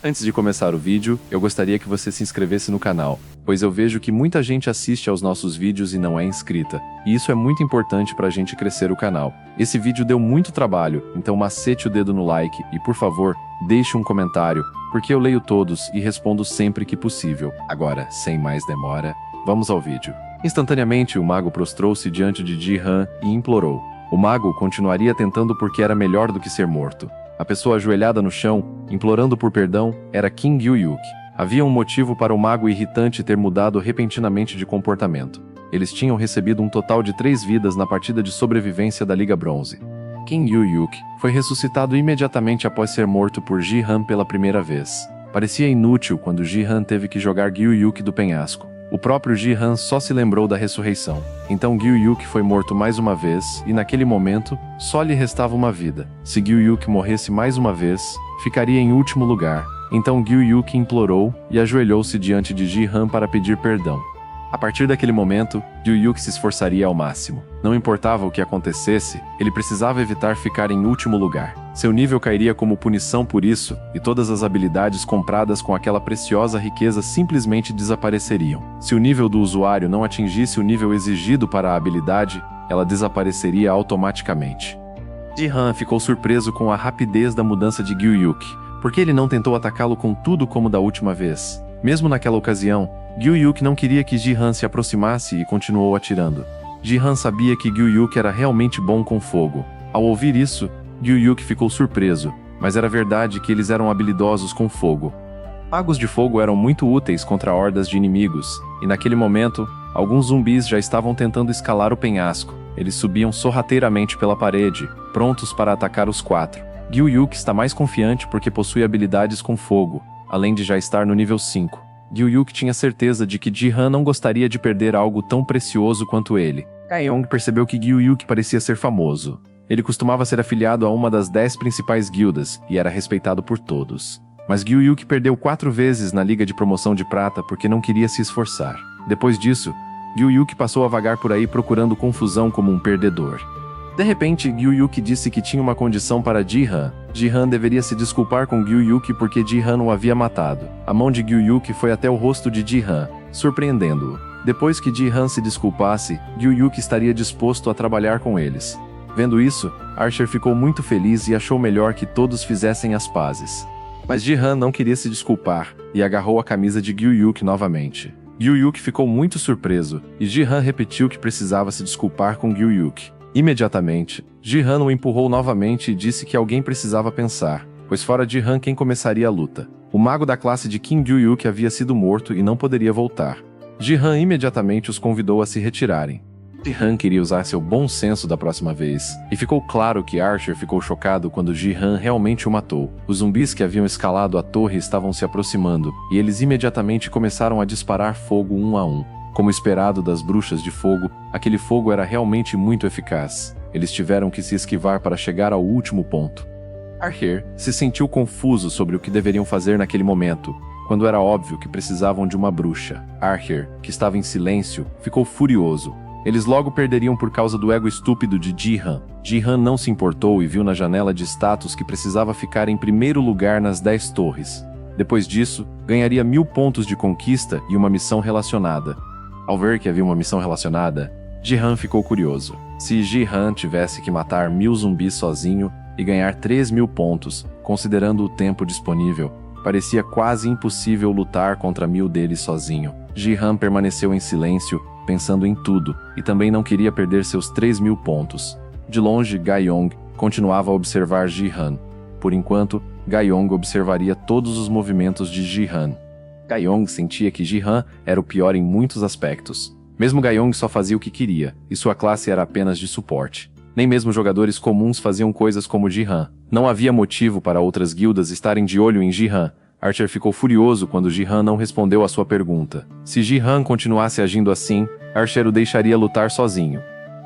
Antes de começar o vídeo, eu gostaria que você se inscrevesse no canal, pois eu vejo que muita gente assiste aos nossos vídeos e não é inscrita, e isso é muito importante para a gente crescer o canal. Esse vídeo deu muito trabalho, então macete o dedo no like e, por favor, deixe um comentário, porque eu leio todos e respondo sempre que possível. Agora, sem mais demora, vamos ao vídeo. Instantaneamente, o mago prostrou-se diante de Ji-han e implorou. O mago continuaria tentando porque era melhor do que ser morto. A pessoa ajoelhada no chão, implorando por perdão, era Kim Gyu-yuk. Havia um motivo para o mago irritante ter mudado repentinamente de comportamento. Eles tinham recebido um total de 3 vidas na partida de sobrevivência da Liga Bronze. Kim Gyu-yuk foi ressuscitado imediatamente após ser morto por Ji-han pela primeira vez. Parecia inútil quando Ji-han teve que jogar Gyu-yuk do penhasco. O próprio Ji-han só se lembrou da ressurreição. Então Gyu-yuk foi morto mais uma vez, e naquele momento, só lhe restava uma vida. Se Gyu-yuk morresse mais uma vez, ficaria em último lugar. Então Gyu-yuk implorou e ajoelhou-se diante de Ji-han para pedir perdão. A partir daquele momento, Gyu-yuk se esforçaria ao máximo. Não importava o que acontecesse, ele precisava evitar ficar em último lugar. Seu nível cairia como punição por isso, e todas as habilidades compradas com aquela preciosa riqueza simplesmente desapareceriam. Se o nível do usuário não atingisse o nível exigido para a habilidade, ela desapareceria automaticamente. Ji-han ficou surpreso com a rapidez da mudança de Gyu-yuk. Por que ele não tentou atacá-lo com tudo como da última vez? Mesmo naquela ocasião, Gyu-yuk não queria que Ji-han se aproximasse e continuou atirando. Ji-han sabia que Gyu-yuk era realmente bom com fogo. Ao ouvir isso, Gyu-yuk ficou surpreso, mas era verdade que eles eram habilidosos com fogo. Magos de fogo eram muito úteis contra hordas de inimigos, e naquele momento, alguns zumbis já estavam tentando escalar o penhasco. Eles subiam sorrateiramente pela parede, prontos para atacar os 4. Gyu-yuk está mais confiante porque possui habilidades com fogo, além de já estar no nível 5. Gyu-yuk tinha certeza de que Ji-han não gostaria de perder algo tão precioso quanto ele. Gaiong percebeu que Gyu-yuk parecia ser famoso. Ele costumava ser afiliado a uma das 10 principais guildas e era respeitado por todos. Mas Gyu-yuk perdeu 4 vezes na Liga de Promoção de Prata porque não queria se esforçar. Depois disso, Gyu-yuk passou a vagar por aí procurando confusão como um perdedor. De repente, Gyu-yuk disse que tinha uma condição para Ji-han. Ji-han deveria se desculpar com Gyu-yuk porque Ji-han o havia matado. A mão de Gyu-yuk foi até o rosto de Ji-han, surpreendendo-o. Depois que Ji-han se desculpasse, Gyu-yuk estaria disposto a trabalhar com eles. Vendo isso, Archer ficou muito feliz e achou melhor que todos fizessem as pazes. Mas Ji-han não queria se desculpar, e agarrou a camisa de Gyu-yuk novamente. Gyu-yuk ficou muito surpreso, e Ji-han repetiu que precisava se desculpar com Gyu-yuk. Imediatamente, Ji-han o empurrou novamente e disse que alguém precisava pensar, pois fora Ji-han quem começaria a luta. O mago da classe de Kim Gyu-yuk havia sido morto e não poderia voltar. Ji-han imediatamente os convidou a se retirarem. Ji-han queria usar seu bom senso da próxima vez, e ficou claro que Archer ficou chocado quando Ji-han realmente o matou. Os zumbis que haviam escalado a torre estavam se aproximando, e eles imediatamente começaram a disparar fogo um a um. Como esperado das bruxas de fogo, aquele fogo era realmente muito eficaz. Eles tiveram que se esquivar para chegar ao último ponto. Archer se sentiu confuso sobre o que deveriam fazer naquele momento, quando era óbvio que precisavam de uma bruxa. Archer, que estava em silêncio, ficou furioso. Eles logo perderiam por causa do ego estúpido de Ji-han. Ji-han não se importou e viu na janela de status que precisava ficar em primeiro lugar nas 10 torres. Depois disso, ganharia 1000 pontos de conquista e uma missão relacionada. Ao ver que havia uma missão relacionada, Ji-han ficou curioso. Se Ji-han tivesse que matar 1000 zumbis sozinho e ganhar 3000 pontos, considerando o tempo disponível, parecia quase impossível lutar contra 1000 deles sozinho. Ji-han permaneceu em silêncio, pensando em tudo, e também não queria perder seus 3000 pontos. De longe, Gaiong continuava a observar Ji-han. Por enquanto, Gaiong observaria todos os movimentos de Ji-han. Gaiong sentia que Ji-han era o pior em muitos aspectos. Mesmo Gaiong só fazia o que queria, e sua classe era apenas de suporte. Nem mesmo jogadores comuns faziam coisas como Ji-han. Não havia motivo para outras guildas estarem de olho em Ji-han. Archer ficou furioso quando Ji-han não respondeu à sua pergunta. Se Ji-han continuasse agindo assim, Archer o deixaria lutar sozinho.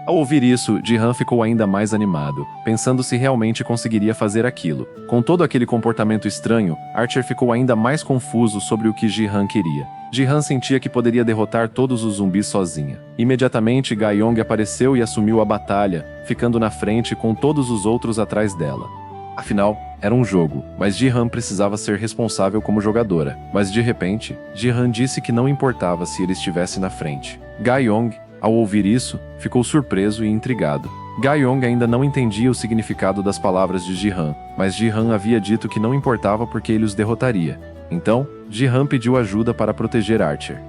Ao ouvir isso, Ji-han ficou ainda mais animado, pensando se realmente conseguiria fazer aquilo. Com todo aquele comportamento estranho, Archer ficou ainda mais confuso sobre o que Ji-han queria. Ji-han sentia que poderia derrotar todos os zumbis sozinha. Imediatamente, Gaiong apareceu e assumiu a batalha, ficando na frente com todos os outros atrás dela. Afinal, Era um jogo, mas Ji-Han precisava ser responsável como jogadora. Mas de repente, Ji-Han disse que não importava se ele estivesse na frente. Ga-Yong, ao ouvir isso, ficou surpreso e intrigado. Ga-Yong ainda não entendia o significado das palavras de Ji-Han, mas Ji-Han havia dito que não importava porque ele os derrotaria. Então, Ji-Han pediu ajuda para proteger Archer.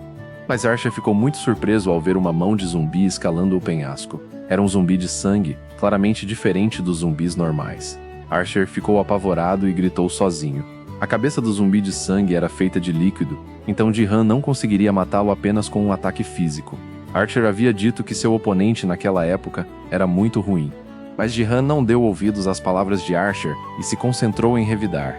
Mas Archer ficou muito surpreso ao ver uma mão de zumbi escalando o penhasco. Era um zumbi de sangue, claramente diferente dos zumbis normais. Archer ficou apavorado e gritou sozinho. A cabeça do zumbi de sangue era feita de líquido, então Ji-Han não conseguiria matá-lo apenas com um ataque físico. Archer havia dito que seu oponente naquela época era muito ruim. Mas Ji-Han não deu ouvidos às palavras de Archer e se concentrou em revidar.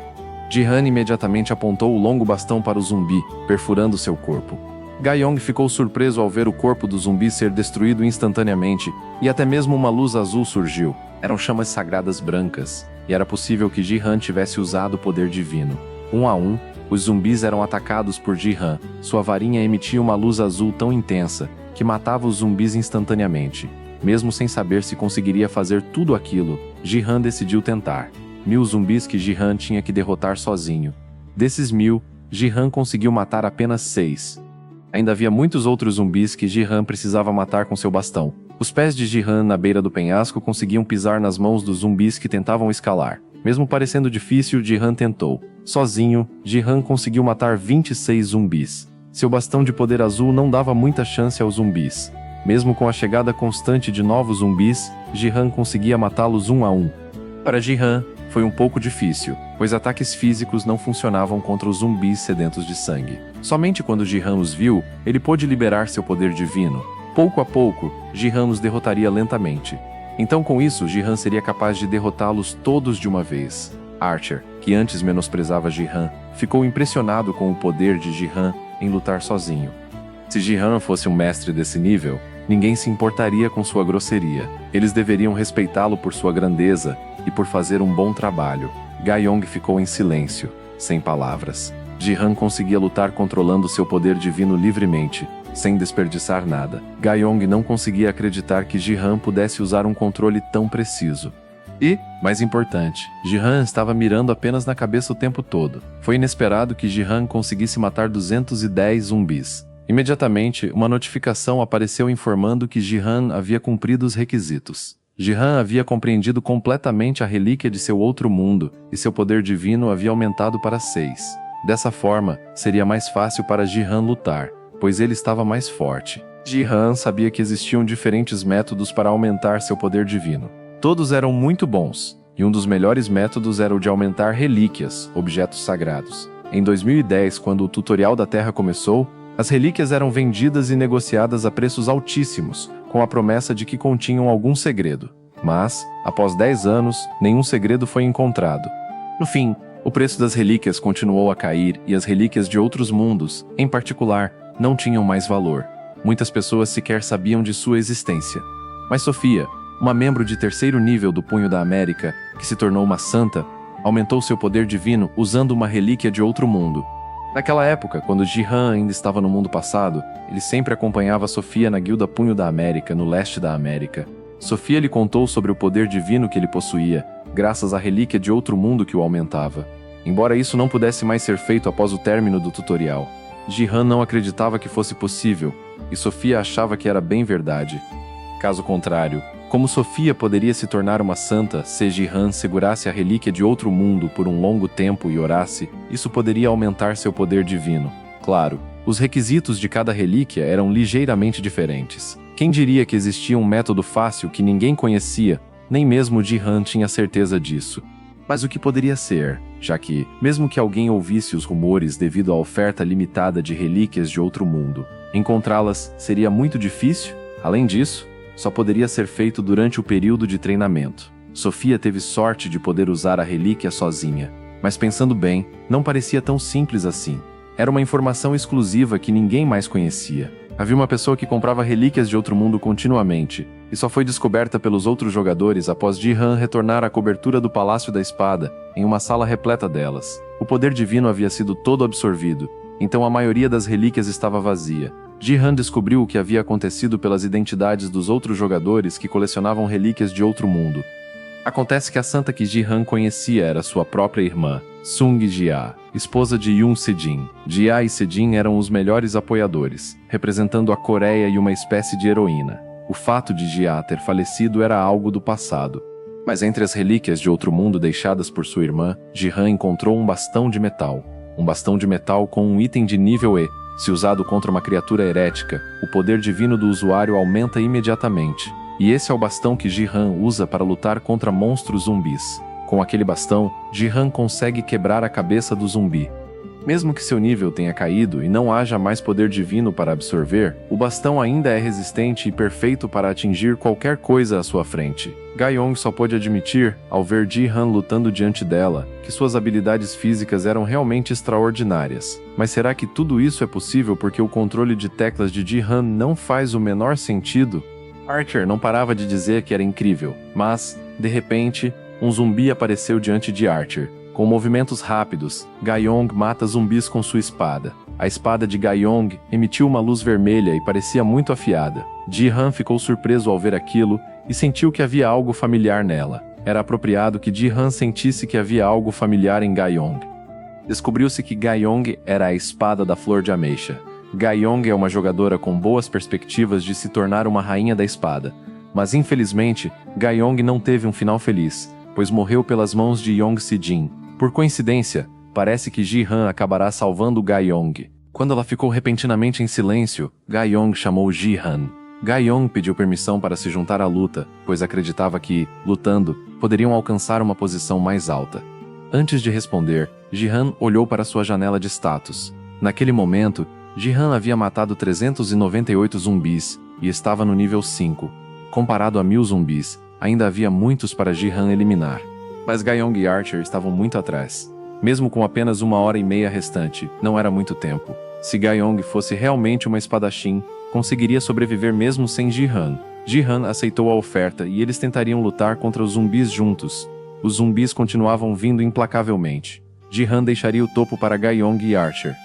Ji-Han imediatamente apontou o longo bastão para o zumbi, perfurando seu corpo. Ga-Yong ficou surpreso ao ver o corpo do zumbi ser destruído instantaneamente, e até mesmo uma luz azul surgiu. Eram chamas sagradas brancas, e era possível que Ji-Han tivesse usado o poder divino. Um a um, os zumbis eram atacados por Ji-Han. Sua varinha emitia uma luz azul tão intensa que matava os zumbis instantaneamente. Mesmo sem saber se conseguiria fazer tudo aquilo, Ji-Han decidiu tentar. 1000 zumbis que Ji-Han tinha que derrotar sozinho. Desses 1000, Ji-Han conseguiu matar apenas 6. Ainda havia muitos outros zumbis que Ji-Han precisava matar com seu bastão. Os pés de Ji-Han na beira do penhasco conseguiam pisar nas mãos dos zumbis que tentavam escalar. Mesmo parecendo difícil, Ji-Han tentou. Sozinho, Ji-Han conseguiu matar 26 zumbis. Seu bastão de poder azul não dava muita chance aos zumbis. Mesmo com a chegada constante de novos zumbis, Ji-Han conseguia matá-los um a um. Para Ji-Han, foi um pouco difícil, pois ataques físicos não funcionavam contra os zumbis sedentos de sangue. Somente quando Ji-Han os viu, ele pôde liberar seu poder divino. Pouco a pouco, Ji-Han os derrotaria lentamente. Então com isso, Ji-Han seria capaz de derrotá-los todos de uma vez. Archer, que antes menosprezava Ji-Han, ficou impressionado com o poder de Ji-Han em lutar sozinho. Se Ji-Han fosse um mestre desse nível, ninguém se importaria com sua grosseria. Eles deveriam respeitá-lo por sua grandeza e por fazer um bom trabalho. Ga-Yong ficou em silêncio, sem palavras. Ji-Han conseguia lutar controlando seu poder divino livremente, sem desperdiçar nada. Ga-Yong não conseguia acreditar que Ji-Han pudesse usar um controle tão preciso. E, mais importante, Ji-Han estava mirando apenas na cabeça o tempo todo. Foi inesperado que Ji-Han conseguisse matar 210 zumbis. Imediatamente, uma notificação apareceu informando que Ji-Han havia cumprido os requisitos. Ji-Han havia compreendido completamente a relíquia de seu outro mundo, e seu poder divino havia aumentado para 6. Dessa forma, seria mais fácil para Ji-Han lutar, pois ele estava mais forte. Ji-Han sabia que existiam diferentes métodos para aumentar seu poder divino. Todos eram muito bons, e um dos melhores métodos era o de aumentar relíquias, objetos sagrados. Em 2010, quando o tutorial da Terra começou, as relíquias eram vendidas e negociadas a preços altíssimos, com a promessa de que continham algum segredo. Mas, após 10 anos, nenhum segredo foi encontrado. No fim, o preço das relíquias continuou a cair e as relíquias de outros mundos, em particular, não tinham mais valor. Muitas pessoas sequer sabiam de sua existência. Mas Sofia, uma membro de 3º nível do Punho da América, que se tornou uma santa, aumentou seu poder divino usando uma relíquia de outro mundo. Naquela época, quando Ji-Han ainda estava no mundo passado, ele sempre acompanhava Sofia na guilda Punho da América, no leste da América. Sofia lhe contou sobre o poder divino que ele possuía, graças à relíquia de outro mundo que o aumentava. Embora isso não pudesse mais ser feito após o término do tutorial, Ji-Han não acreditava que fosse possível, e Sofia achava que era bem verdade. Caso contrário, como Sofia poderia se tornar uma santa se Ji-Han segurasse a relíquia de outro mundo por um longo tempo e orasse, isso poderia aumentar seu poder divino. Claro, os requisitos de cada relíquia eram ligeiramente diferentes. Quem diria que existia um método fácil que ninguém conhecia, nem mesmo Ji-Han tinha certeza disso. Mas o que poderia ser, já que, mesmo que alguém ouvisse os rumores devido à oferta limitada de relíquias de outro mundo, encontrá-las seria muito difícil? Além disso, só poderia ser feito durante o período de treinamento. Sofia teve sorte de poder usar a relíquia sozinha, mas pensando bem, não parecia tão simples assim. Era uma informação exclusiva que ninguém mais conhecia. Havia uma pessoa que comprava relíquias de outro mundo continuamente, e só foi descoberta pelos outros jogadores após Ji-Han retornar à cobertura do Palácio da Espada, em uma sala repleta delas. O poder divino havia sido todo absorvido, então a maioria das relíquias estava vazia. Ji-Han descobriu o que havia acontecido pelas identidades dos outros jogadores que colecionavam relíquias de outro mundo. Acontece que a santa que Ji-han conhecia era sua própria irmã, Sung Jia, esposa de Yoon Se-jin. Jia e Se-jin eram os melhores apoiadores, representando a Coreia e uma espécie de heroína. O fato de Jia ter falecido era algo do passado. Mas entre as relíquias de outro mundo deixadas por sua irmã, Ji-han encontrou um bastão de metal. Um bastão de metal com um item de nível E. Se usado contra uma criatura herética, o poder divino do usuário aumenta imediatamente. E esse é o bastão que Ji-han usa para lutar contra monstros zumbis. Com aquele bastão, Ji-han consegue quebrar a cabeça do zumbi. Mesmo que seu nível tenha caído e não haja mais poder divino para absorver, o bastão ainda é resistente e perfeito para atingir qualquer coisa à sua frente. Ga-yong só pôde admitir, ao ver Ji-han lutando diante dela, que suas habilidades físicas eram realmente extraordinárias. Mas será que tudo isso é possível porque o controle de teclas de Ji-han não faz o menor sentido? Archer não parava de dizer que era incrível, mas, de repente, um zumbi apareceu diante de Archer. Com movimentos rápidos, Ga-yong mata zumbis com sua espada. A espada de Ga-yong emitiu uma luz vermelha e parecia muito afiada. Ji-han ficou surpreso ao ver aquilo e sentiu que havia algo familiar nela. Era apropriado que Ji-han sentisse que havia algo familiar em Ga-yong. Descobriu-se que Ga-yong era a espada da flor de ameixa. Ga-yong é uma jogadora com boas perspectivas de se tornar uma rainha da espada. Mas infelizmente, Ga-yong não teve um final feliz, pois morreu pelas mãos de Yoon Se-jin. Por coincidência, parece que Ji-han acabará salvando Ga-yong. Quando ela ficou repentinamente em silêncio, Ga-yong chamou Ji-han. Ga-yong pediu permissão para se juntar à luta, pois acreditava que, lutando, poderiam alcançar uma posição mais alta. Antes de responder, Ji-han olhou para sua janela de status. Naquele momento, Ji-han havia matado 398 zumbis e estava no nível 5. Comparado a 1000 zumbis, ainda havia muitos para Ji-han eliminar. Mas Ga-yong e Archer estavam muito atrás. Mesmo com apenas 1h30 restante, não era muito tempo. Se Ga-yong fosse realmente uma espadachim, conseguiria sobreviver mesmo sem Ji-han. Ji-han aceitou a oferta e eles tentariam lutar contra os zumbis juntos. Os zumbis continuavam vindo implacavelmente. Ji-han deixaria o topo para Ga-yong e Archer.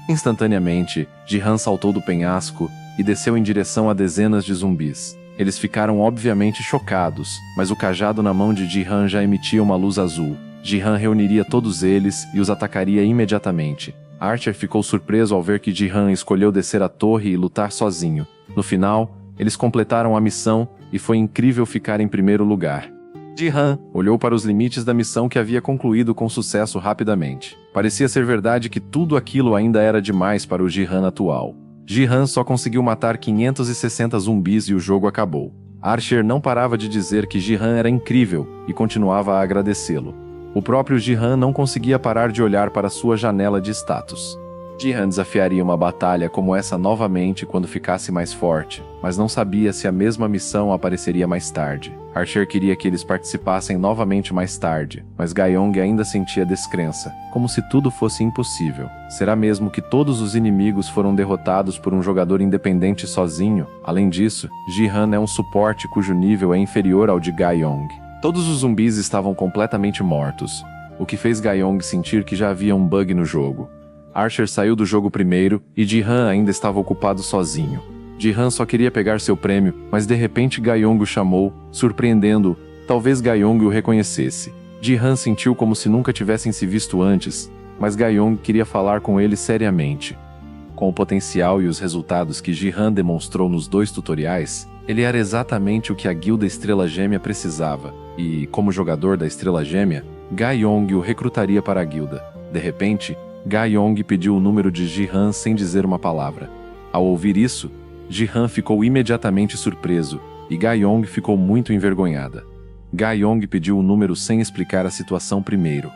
Instantaneamente, Ji-han saltou do penhasco e desceu em direção a dezenas de zumbis. Eles ficaram obviamente chocados, mas o cajado na mão de Ji-han já emitia uma luz azul. Ji-han reuniria todos eles e os atacaria imediatamente. Archer ficou surpreso ao ver que Ji-han escolheu descer a torre e lutar sozinho. No final, eles completaram a missão e foi incrível ficar em primeiro lugar. Ji-han olhou para os limites da missão que havia concluído com sucesso rapidamente. Parecia ser verdade que tudo aquilo ainda era demais para o Ji-han atual. Ji-han só conseguiu matar 560 zumbis e o jogo acabou. Archer não parava de dizer que Ji-han era incrível e continuava a agradecê-lo. O próprio Ji-han não conseguia parar de olhar para sua janela de status. Ji-han desafiaria uma batalha como essa novamente quando ficasse mais forte, mas não sabia se a mesma missão apareceria mais tarde. Archer queria que eles participassem novamente mais tarde, mas Ga-yong ainda sentia descrença, como se tudo fosse impossível. Será mesmo que todos os inimigos foram derrotados por um jogador independente sozinho? Além disso, Ji-han é um suporte cujo nível é inferior ao de Ga-yong. Todos os zumbis estavam completamente mortos, o que fez Ga-yong sentir que já havia um bug no jogo. Archer saiu do jogo primeiro e Ji-han ainda estava ocupado sozinho. Ji-han só queria pegar seu prêmio, mas de repente Ga-yong o chamou, surpreendendo-o. Talvez Ga-yong o reconhecesse. Ji-han sentiu como se nunca tivessem se visto antes, mas Ga-yong queria falar com ele seriamente. Com o potencial e os resultados que Ji-han demonstrou nos 2 tutoriais, ele era exatamente o que a Guilda Estrela Gêmea precisava, e, como jogador da Estrela Gêmea, Ga-yong o recrutaria para a guilda. De repente, Ga-yong pediu o número de Ji-han sem dizer uma palavra. Ao ouvir isso, Ji-han ficou imediatamente surpreso, e Ga-yong ficou muito envergonhada. Ga-yong pediu o número sem explicar a situação primeiro.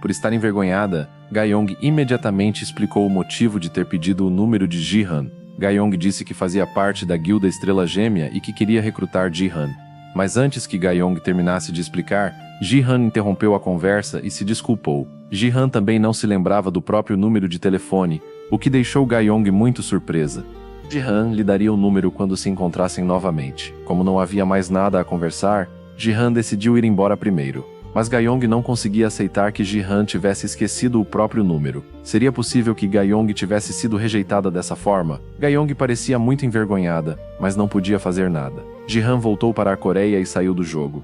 Por estar envergonhada, Ga-yong imediatamente explicou o motivo de ter pedido o número de Ji-han. Ga-yong disse que fazia parte da Guilda Estrela Gêmea e que queria recrutar Ji-han. Mas antes que Ga-yong terminasse de explicar, Ji-han interrompeu a conversa e se desculpou. Ji-han também não se lembrava do próprio número de telefone, o que deixou Ga-yong muito surpresa. Ji-han lhe daria o número quando se encontrassem novamente. Como não havia mais nada a conversar, Ji-han decidiu ir embora primeiro. Mas Ga-yong não conseguia aceitar que Ji-han tivesse esquecido o próprio número. Seria possível que Ga-yong tivesse sido rejeitada dessa forma? Ga-yong parecia muito envergonhada, mas não podia fazer nada. Ji-han voltou para a Coreia e saiu do jogo.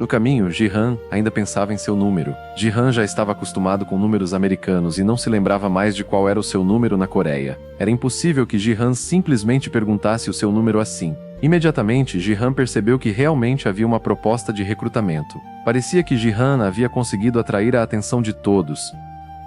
No caminho, Ji-han ainda pensava em seu número. Ji-han já estava acostumado com números americanos e não se lembrava mais de qual era o seu número na Coreia. Era impossível que Ji-han simplesmente perguntasse o seu número assim. Imediatamente, Ji-han percebeu que realmente havia uma proposta de recrutamento. Parecia que Ji-han havia conseguido atrair a atenção de todos.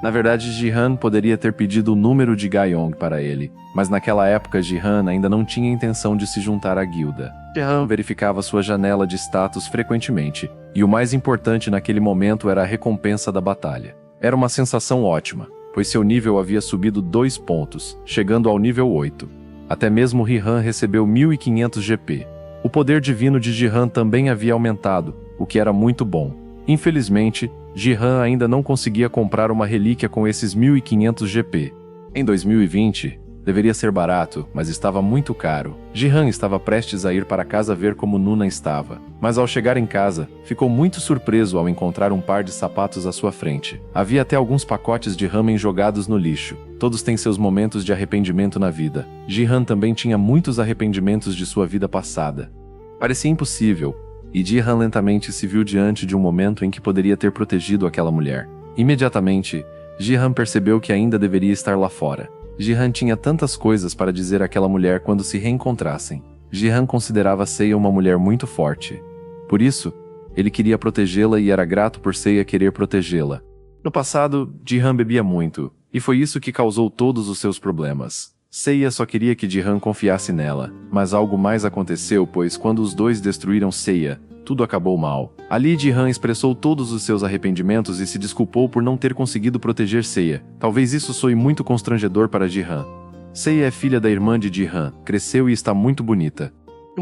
Na verdade, Ji-han poderia ter pedido o número de Ga-young para ele, mas naquela época Ji-han ainda não tinha intenção de se juntar à guilda. Ji-han verificava sua janela de status frequentemente, e o mais importante naquele momento era a recompensa da batalha. Era uma sensação ótima, pois seu nível havia subido 2 pontos, chegando ao nível 8. Até mesmo Ri-han recebeu 1500 GP. O poder divino de Ji-han também havia aumentado, o que era muito bom. Infelizmente, Ji-han ainda não conseguia comprar uma relíquia com esses 1500 GP. Em 2020, deveria ser barato, mas estava muito caro. Ji-han estava prestes a ir para casa ver como Nuna estava, mas ao chegar em casa, ficou muito surpreso ao encontrar um par de sapatos à sua frente. Havia até alguns pacotes de ramen jogados no lixo. Todos têm seus momentos de arrependimento na vida. Ji-han também tinha muitos arrependimentos de sua vida passada. Parecia impossível, e Ji-han lentamente se viu diante de um momento em que poderia ter protegido aquela mulher. Imediatamente, Ji-han percebeu que ainda deveria estar lá fora. Ji-han tinha tantas coisas para dizer àquela mulher quando se reencontrassem. Ji-han considerava Seiya uma mulher muito forte. Por isso, ele queria protegê-la e era grato por Seiya querer protegê-la. No passado, Ji-han bebia muito, e foi isso que causou todos os seus problemas. Seiya só queria que Ji-han confiasse nela, mas algo mais aconteceu, pois quando os dois destruíram Seiya, tudo acabou mal. Ali Ji-han expressou todos os seus arrependimentos e se desculpou por não ter conseguido proteger Seiya. Talvez isso soe muito constrangedor para Ji-han. Seiya é filha da irmã de Ji-han, cresceu e está muito bonita.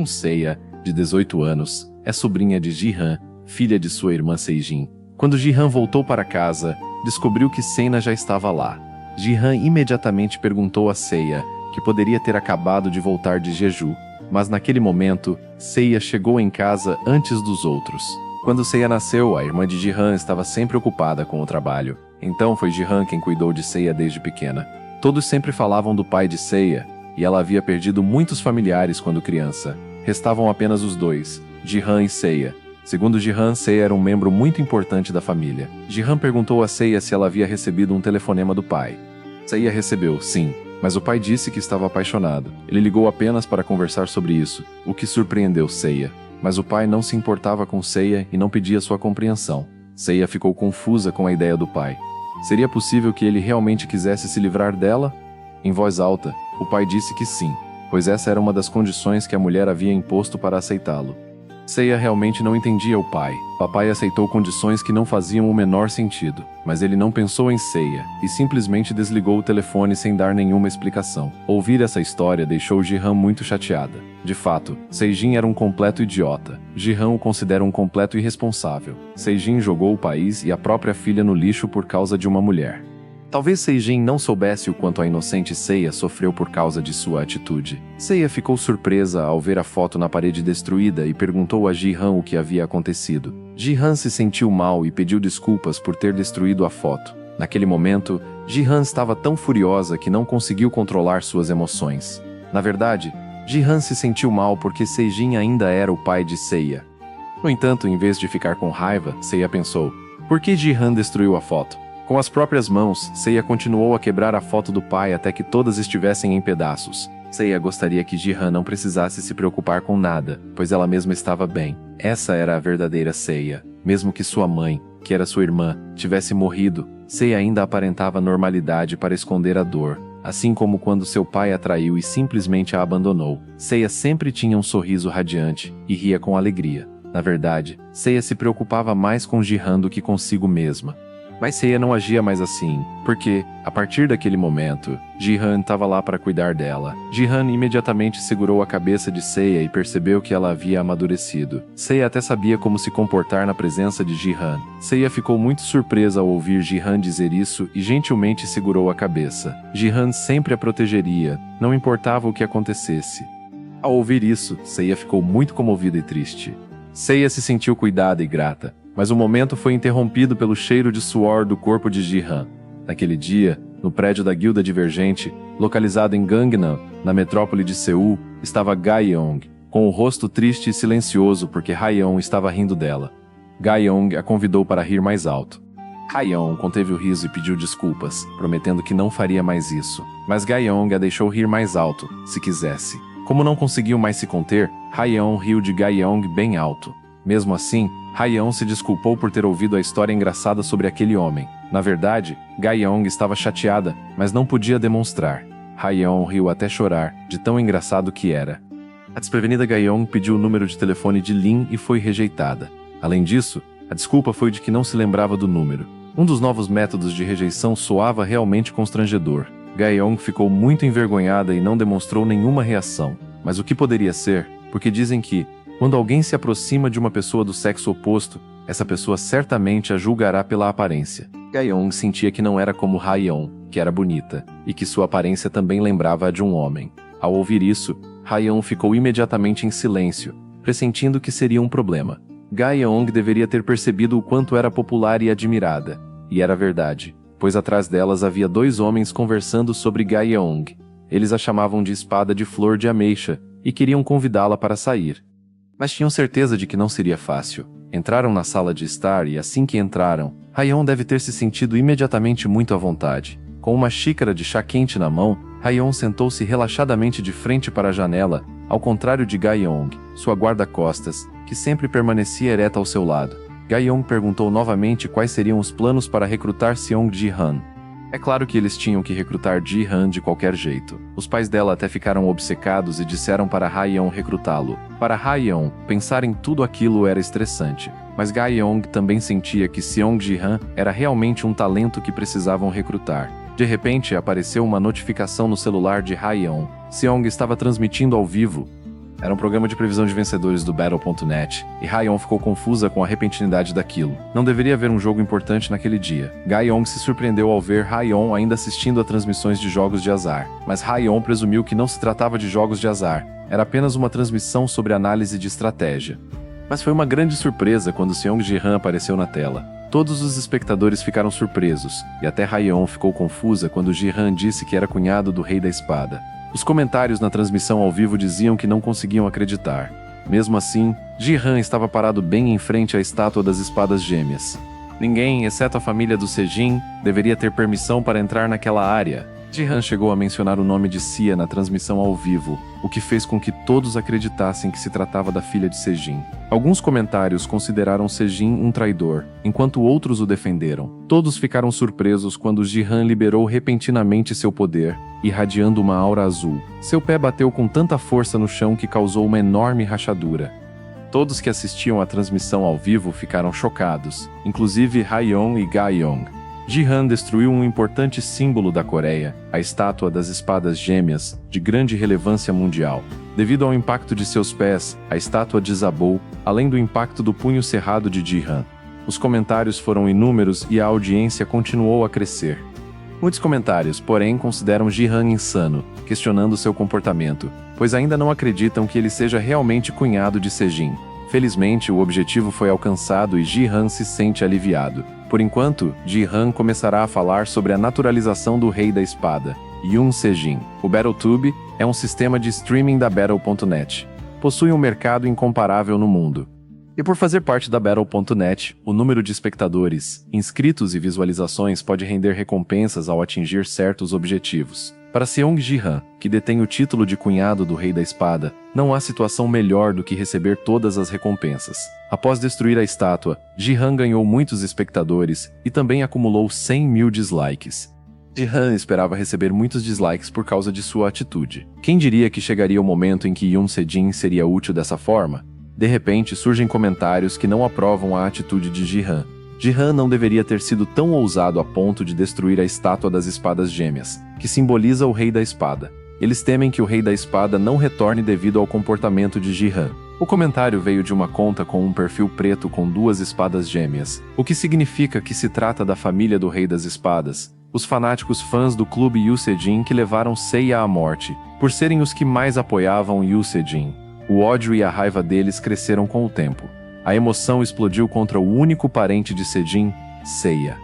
Seiya, de 18 anos, é sobrinha de Ji-han, filha de sua irmã Seijin. Quando Ji-han voltou para casa, descobriu que Sena já estava lá. Ji-han imediatamente perguntou a Seiya, que poderia ter acabado de voltar de Jeju, mas naquele momento, Seiya chegou em casa antes dos outros. Quando Seiya nasceu, a irmã de Ji-han estava sempre ocupada com o trabalho. Então foi Ji-han quem cuidou de Seiya desde pequena. Todos sempre falavam do pai de Seiya, e ela havia perdido muitos familiares quando criança. Restavam apenas os dois, Ji-han e Seiya. Segundo Ji-han, Seiya era um membro muito importante da família. Ji-han perguntou a Seiya se ela havia recebido um telefonema do pai. Seiya recebeu, sim, mas o pai disse que estava apaixonado. Ele ligou apenas para conversar sobre isso, o que surpreendeu Seiya. Mas o pai não se importava com Seiya e não pedia sua compreensão. Seiya ficou confusa com a ideia do pai. Seria possível que ele realmente quisesse se livrar dela? Em voz alta, o pai disse que sim, pois essa era uma das condições que a mulher havia imposto para aceitá-lo. Seiya realmente não entendia o pai. Papai aceitou condições que não faziam o menor sentido, mas ele não pensou em Seiya e simplesmente desligou o telefone sem dar nenhuma explicação. Ouvir essa história deixou Ji-han muito chateada. De fato, Seijin era um completo idiota. Ji-han o considera um completo irresponsável. Seijin jogou o país e a própria filha no lixo por causa de uma mulher. Talvez Seijin não soubesse o quanto a inocente Seiya sofreu por causa de sua atitude. Seiya ficou surpresa ao ver a foto na parede destruída e perguntou a Ji-han o que havia acontecido. Ji-han se sentiu mal e pediu desculpas por ter destruído a foto. Naquele momento, Ji-han estava tão furiosa que não conseguiu controlar suas emoções. Na verdade, Ji-han se sentiu mal porque Seijin ainda era o pai de Seiya. No entanto, em vez de ficar com raiva, Seiya pensou: por que Ji-han destruiu a foto? Com as próprias mãos, Seiya continuou a quebrar a foto do pai até que todas estivessem em pedaços. Seiya gostaria que Ji-han não precisasse se preocupar com nada, pois ela mesma estava bem. Essa era a verdadeira Seiya. Mesmo que sua mãe, que era sua irmã, tivesse morrido, Seiya ainda aparentava normalidade para esconder a dor. Assim como quando seu pai a traiu e simplesmente a abandonou, Seiya sempre tinha um sorriso radiante e ria com alegria. Na verdade, Seiya se preocupava mais com Ji-han do que consigo mesma. Mas Seiya não agia mais assim, porque, a partir daquele momento, Ji-han estava lá para cuidar dela. Ji-han imediatamente segurou a cabeça de Seiya e percebeu que ela havia amadurecido. Seiya até sabia como se comportar na presença de Ji-han. Seiya ficou muito surpresa ao ouvir Ji-han dizer isso e gentilmente segurou a cabeça. Ji-han sempre a protegeria, não importava o que acontecesse. Ao ouvir isso, Seiya ficou muito comovida e triste. Seiya se sentiu cuidada e grata. Mas o momento foi interrompido pelo cheiro de suor do corpo de Ji-han. Naquele dia, no prédio da Guilda Divergente, localizado em Gangnam, na metrópole de Seul, estava Ga-young, com o rosto triste e silencioso porque Ha-yeon estava rindo dela. Gyeong a convidou para rir mais alto. Hayeon conteve o riso e pediu desculpas, prometendo que não faria mais isso. Mas Gyeong a deixou rir mais alto, se quisesse. Como não conseguiu mais se conter, Hayeon riu de Gyeong bem alto. Mesmo assim, Hayeon se desculpou por ter ouvido a história engraçada sobre aquele homem. Na verdade, Gyeong estava chateada, mas não podia demonstrar. Hayeon riu até chorar, de tão engraçado que era. A desprevenida Gyeong pediu o número de telefone de Lin e foi rejeitada. Além disso, a desculpa foi de que não se lembrava do número. Um dos novos métodos de rejeição soava realmente constrangedor. Gyeong ficou muito envergonhada e não demonstrou nenhuma reação. Mas o que poderia ser? Porque dizem que, quando alguém se aproxima de uma pessoa do sexo oposto, essa pessoa certamente a julgará pela aparência. Gyeong sentia que não era como Hayeon, que era bonita, e que sua aparência também lembrava a de um homem. Ao ouvir isso, Hayeon ficou imediatamente em silêncio, pressentindo que seria um problema. Gyeong deveria ter percebido o quanto era popular e admirada. E era verdade, pois atrás delas havia dois homens conversando sobre Gyeong. Eles a chamavam de espada de flor de ameixa e queriam convidá-la para sair. Mas tinham certeza de que não seria fácil. Entraram na sala de estar e assim que entraram, Hayeon deve ter se sentido imediatamente muito à vontade. Com uma xícara de chá quente na mão, Hayeon sentou-se relaxadamente de frente para a janela, ao contrário de Gyeong, sua guarda-costas, que sempre permanecia ereta ao seu lado. Gyeong perguntou novamente quais seriam os planos para recrutar Seong Ji-han. É claro que eles tinham que recrutar Ji-han de qualquer jeito. Os pais dela até ficaram obcecados e disseram para Hayeon recrutá-lo. Para Hayeon, pensar em tudo aquilo era estressante. Mas Gyeong também sentia que Seong Ji-han era realmente um talento que precisavam recrutar. De repente, apareceu uma notificação no celular de Hayeon. Seong estava transmitindo ao vivo. Era um programa de previsão de vencedores do Battle.net, e Hayeon ficou confusa com a repentinidade daquilo. Não deveria haver um jogo importante naquele dia. Gyeong se surpreendeu ao ver Hayeon ainda assistindo a transmissões de jogos de azar, mas Hayeon presumiu que não se tratava de jogos de azar, era apenas uma transmissão sobre análise de estratégia. Mas foi uma grande surpresa quando Seong Ji-han apareceu na tela. Todos os espectadores ficaram surpresos, e até Hayeon ficou confusa quando Ji-han disse que era cunhado do Rei da Espada. Os comentários na transmissão ao vivo diziam que não conseguiam acreditar. Mesmo assim, Ji-han estava parado bem em frente à estátua das espadas gêmeas. Ninguém, exceto a família do Sejin, deveria ter permissão para entrar naquela área. Ji-han chegou a mencionar o nome de Sia na transmissão ao vivo, o que fez com que todos acreditassem que se tratava da filha de Sejin. Alguns comentários consideraram Sejin um traidor, enquanto outros o defenderam. Todos ficaram surpresos quando Ji-han liberou repentinamente seu poder, irradiando uma aura azul. Seu pé bateu com tanta força no chão que causou uma enorme rachadura. Todos que assistiam à transmissão ao vivo ficaram chocados, inclusive Hayeon e Gyeong. Ji-han destruiu um importante símbolo da Coreia, a estátua das espadas gêmeas, de grande relevância mundial. Devido ao impacto de seus pés, a estátua desabou, além do impacto do punho cerrado de Ji-han. Os comentários foram inúmeros e a audiência continuou a crescer. Muitos comentários, porém, consideram Ji-han insano, questionando seu comportamento, pois ainda não acreditam que ele seja realmente cunhado de Sejin. Felizmente, o objetivo foi alcançado e Ji-han se sente aliviado. Por enquanto, Ji-han começará a falar sobre a naturalização do Rei da Espada, Yoon Se-jin. O BattleTube é um sistema de streaming da Battle.net. Possui um mercado incomparável no mundo. E por fazer parte da Battle.net, o número de espectadores, inscritos e visualizações pode render recompensas ao atingir certos objetivos. Para Seong Ji-han, que detém o título de cunhado do Rei da Espada, não há situação melhor do que receber todas as recompensas. Após destruir a estátua, Ji-han ganhou muitos espectadores e também acumulou 100 mil dislikes. Ji-han esperava receber muitos dislikes por causa de sua atitude. Quem diria que chegaria o momento em que Yoon Se-jin seria útil dessa forma? De repente, surgem comentários que não aprovam a atitude de Ji-han. Ji-han não deveria ter sido tão ousado a ponto de destruir a estátua das espadas gêmeas, que simboliza o Rei da Espada. Eles temem que o Rei da Espada não retorne devido ao comportamento de Ji-han. O comentário veio de uma conta com um perfil preto com duas espadas gêmeas, o que significa que se trata da família do Rei das Espadas, os fanáticos fãs do clube Yoo Se-jin que levaram Seiya à morte, por serem os que mais apoiavam Yoo Se-jin. O ódio e a raiva deles cresceram com o tempo. A emoção explodiu contra o único parente de Se-jin, Seiya.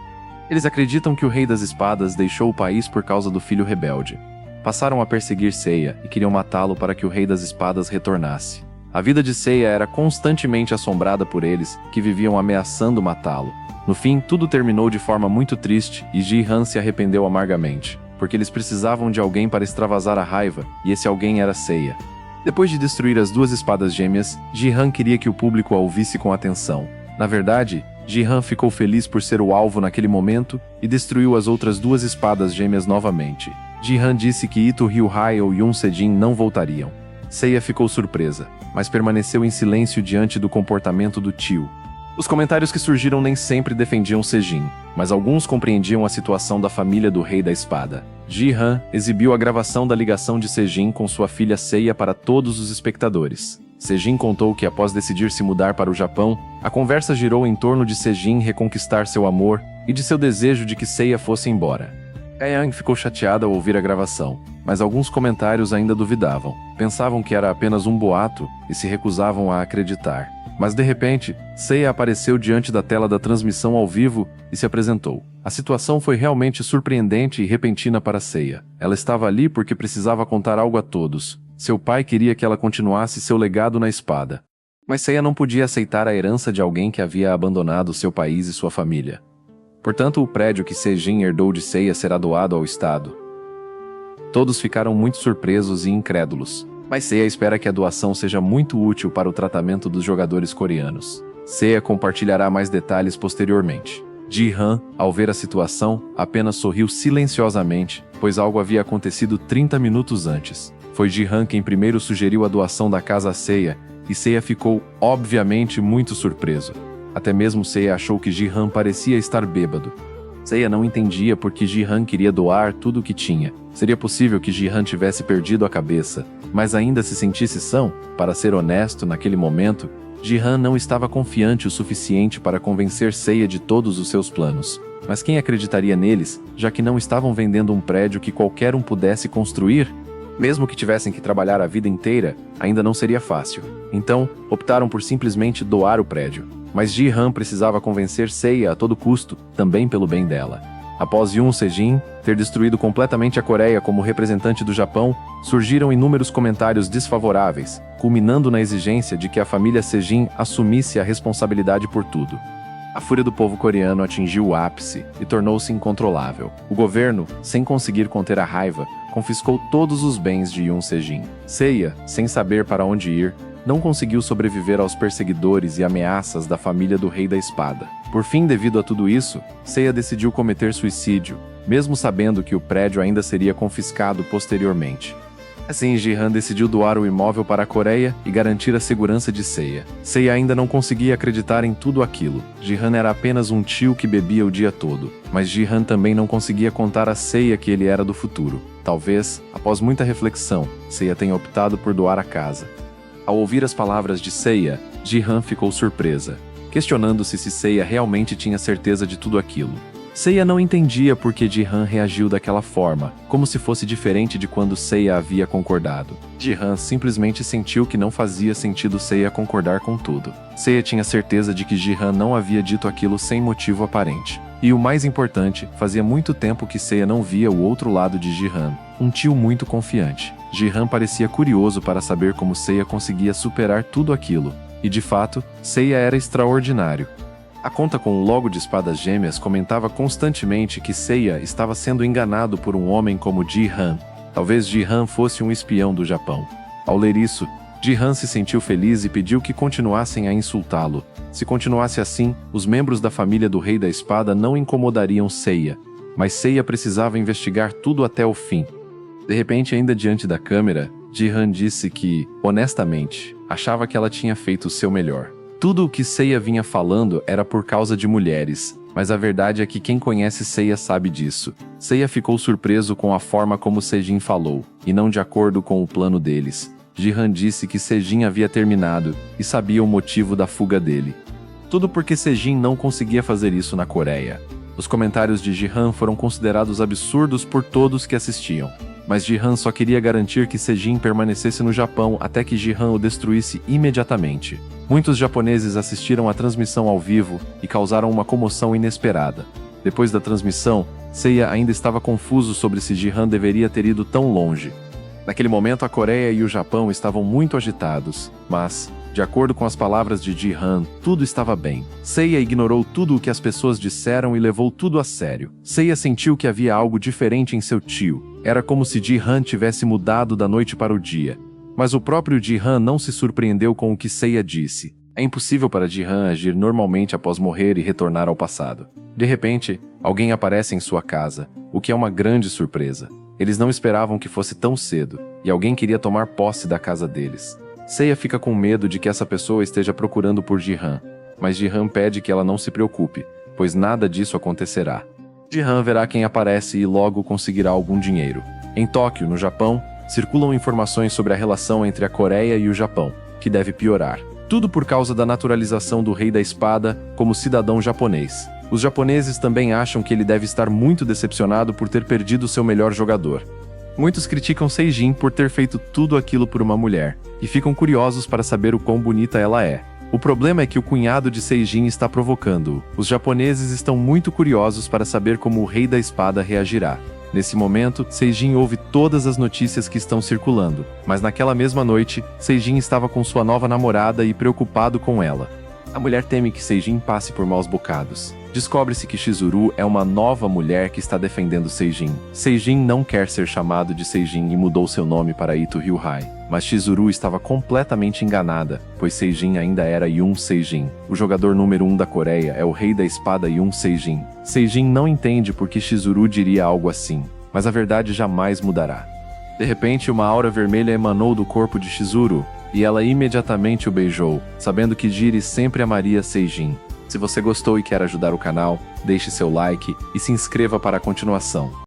Eles acreditam que o Rei das Espadas deixou o país por causa do filho rebelde. Passaram a perseguir Seiya e queriam matá-lo para que o Rei das Espadas retornasse. A vida de Seiya era constantemente assombrada por eles, que viviam ameaçando matá-lo. No fim, tudo terminou de forma muito triste e Ji-han se arrependeu amargamente, porque eles precisavam de alguém para extravasar a raiva, e esse alguém era Seiya. Depois de destruir as duas espadas gêmeas, Ji-han queria que o público a ouvisse com atenção. Na verdade, Ji-han ficou feliz por ser o alvo naquele momento e destruiu as outras duas espadas gêmeas novamente. Ji-han disse que Ito Ryuhei ou Yoon Se-jin não voltariam. Seiya ficou surpresa, mas permaneceu em silêncio diante do comportamento do tio. Os comentários que surgiram nem sempre defendiam Se-jin, mas alguns compreendiam a situação da família do Rei da Espada. Ji-han exibiu a gravação da ligação de Se-jin com sua filha Seiya para todos os espectadores. Se-jin contou que após decidir se mudar para o Japão, a conversa girou em torno de Se-jin reconquistar seu amor e de seu desejo de que Seiya fosse embora. Taeyang ficou chateada ao ouvir a gravação, mas alguns comentários ainda duvidavam. Pensavam que era apenas um boato e se recusavam a acreditar. Mas de repente, Seiya apareceu diante da tela da transmissão ao vivo e se apresentou. A situação foi realmente surpreendente e repentina para Seiya. Ela estava ali porque precisava contar algo a todos. Seu pai queria que ela continuasse seu legado na espada. Mas Seiya não podia aceitar a herança de alguém que havia abandonado seu país e sua família. Portanto, o prédio que Se-jin herdou de Seiya será doado ao Estado. Todos ficaram muito surpresos e incrédulos. Mas Seiya espera que a doação seja muito útil para o tratamento dos jogadores coreanos. Seiya compartilhará mais detalhes posteriormente. Ji-han, ao ver a situação, apenas sorriu silenciosamente, pois algo havia acontecido 30 minutos antes. Foi Ji-han quem primeiro sugeriu a doação da casa a Seiya, e Seiya ficou, obviamente, muito surpreso. Até mesmo Seiya achou que Ji-han parecia estar bêbado. Seiya não entendia por que Ji-han queria doar tudo o que tinha. Seria possível que Ji-han tivesse perdido a cabeça, mas ainda se sentisse são. Para ser honesto, naquele momento, Ji-han não estava confiante o suficiente para convencer Seiya de todos os seus planos. Mas quem acreditaria neles, já que não estavam vendendo um prédio que qualquer um pudesse construir? Mesmo que tivessem que trabalhar a vida inteira, ainda não seria fácil. Então, optaram por simplesmente doar o prédio. Mas Ji-han precisava convencer Seiya a todo custo, também pelo bem dela. Após Yoon Se-jin ter destruído completamente a Coreia como representante do Japão, surgiram inúmeros comentários desfavoráveis, culminando na exigência de que a família Se-jin assumisse a responsabilidade por tudo. A fúria do povo coreano atingiu o ápice e tornou-se incontrolável. O governo, sem conseguir conter a raiva, confiscou todos os bens de Yoon Se-jin. Seiya, sem saber para onde ir, não conseguiu sobreviver aos perseguidores e ameaças da família do Rei da Espada. Por fim, devido a tudo isso, Seiya decidiu cometer suicídio, mesmo sabendo que o prédio ainda seria confiscado posteriormente. Assim, Ji-han decidiu doar o imóvel para a Coreia e garantir a segurança de Seiya. Seiya ainda não conseguia acreditar em tudo aquilo. Ji-han era apenas um tio que bebia o dia todo, mas Ji-han também não conseguia contar a Seiya que ele era do futuro. Talvez, após muita reflexão, Seiya tenha optado por doar a casa. Ao ouvir as palavras de Seiya, Ji-han ficou surpresa, questionando-se se Seiya realmente tinha certeza de tudo aquilo. Seiya não entendia por que Ji-han reagiu daquela forma, como se fosse diferente de quando Seiya havia concordado. Ji-han simplesmente sentiu que não fazia sentido Seiya concordar com tudo. Seiya tinha certeza de que Ji-han não havia dito aquilo sem motivo aparente. E o mais importante, fazia muito tempo que Seiya não via o outro lado de Ji-han, um tio muito confiante. Ji-han parecia curioso para saber como Seiya conseguia superar tudo aquilo. E de fato, Seiya era extraordinário. A conta com o logo de espadas gêmeas comentava constantemente que Seiya estava sendo enganado por um homem como Ji-han. Talvez Ji-han fosse um espião do Japão. Ao ler isso, Ji-han se sentiu feliz e pediu que continuassem a insultá-lo. Se continuasse assim, os membros da família do Rei da Espada não incomodariam Seiya. Mas Seiya precisava investigar tudo até o fim. De repente, ainda diante da câmera, Ji-han disse que, honestamente, achava que ela tinha feito o seu melhor. Tudo o que Seiya vinha falando era por causa de mulheres, mas a verdade é que quem conhece Seiya sabe disso. Seiya ficou surpreso com a forma como Se-jin falou, e não de acordo com o plano deles. Ji-han disse que Se-jin havia terminado, e sabia o motivo da fuga dele. Tudo porque Se-jin não conseguia fazer isso na Coreia. Os comentários de Ji-han foram considerados absurdos por todos que assistiam. Mas Ji-han só queria garantir que Se-jin permanecesse no Japão até que Ji-han o destruísse imediatamente. Muitos japoneses assistiram à transmissão ao vivo e causaram uma comoção inesperada. Depois da transmissão, Seiya ainda estava confuso sobre se Ji-han deveria ter ido tão longe. Naquele momento, a Coreia e o Japão estavam muito agitados, mas, de acordo com as palavras de Ji-han, tudo estava bem. Seiya ignorou tudo o que as pessoas disseram e levou tudo a sério. Seiya sentiu que havia algo diferente em seu tio. Era como se Ji-han tivesse mudado da noite para o dia. Mas o próprio Ji-han não se surpreendeu com o que Seiya disse. É impossível para Ji-han agir normalmente após morrer e retornar ao passado. De repente, alguém aparece em sua casa, o que é uma grande surpresa. Eles não esperavam que fosse tão cedo, e alguém queria tomar posse da casa deles. Seiya fica com medo de que essa pessoa esteja procurando por Ji-han, mas Ji-han pede que ela não se preocupe, pois nada disso acontecerá. Ji-han verá quem aparece e logo conseguirá algum dinheiro. Em Tóquio, no Japão, circulam informações sobre a relação entre a Coreia e o Japão, que deve piorar. Tudo por causa da naturalização do Rei da Espada como cidadão japonês. Os japoneses também acham que ele deve estar muito decepcionado por ter perdido seu melhor jogador. Muitos criticam Seijin por ter feito tudo aquilo por uma mulher, e ficam curiosos para saber o quão bonita ela é. O problema é que o cunhado de Seijin está provocando-o. Os japoneses estão muito curiosos para saber como o Rei da Espada reagirá. Nesse momento, Seijin ouve todas as notícias que estão circulando, mas naquela mesma noite, Seijin estava com sua nova namorada e preocupado com ela. A mulher teme que Seijin passe por maus bocados. Descobre-se que Chizuru é uma nova mulher que está defendendo Seijin. Seijin não quer ser chamado de Seijin e mudou seu nome para Ito Ryuhai. Mas Chizuru estava completamente enganada, pois Seijin ainda era Yun Seijin. O jogador número 1 da Coreia é o Rei da Espada Yun Seijin. Seijin não entende por que Chizuru diria algo assim, mas a verdade jamais mudará. De repente, uma aura vermelha emanou do corpo de Chizuru, e ela imediatamente o beijou, sabendo que Jiri sempre amaria Seijin. Se você gostou e quer ajudar o canal, deixe seu like e se inscreva para a continuação.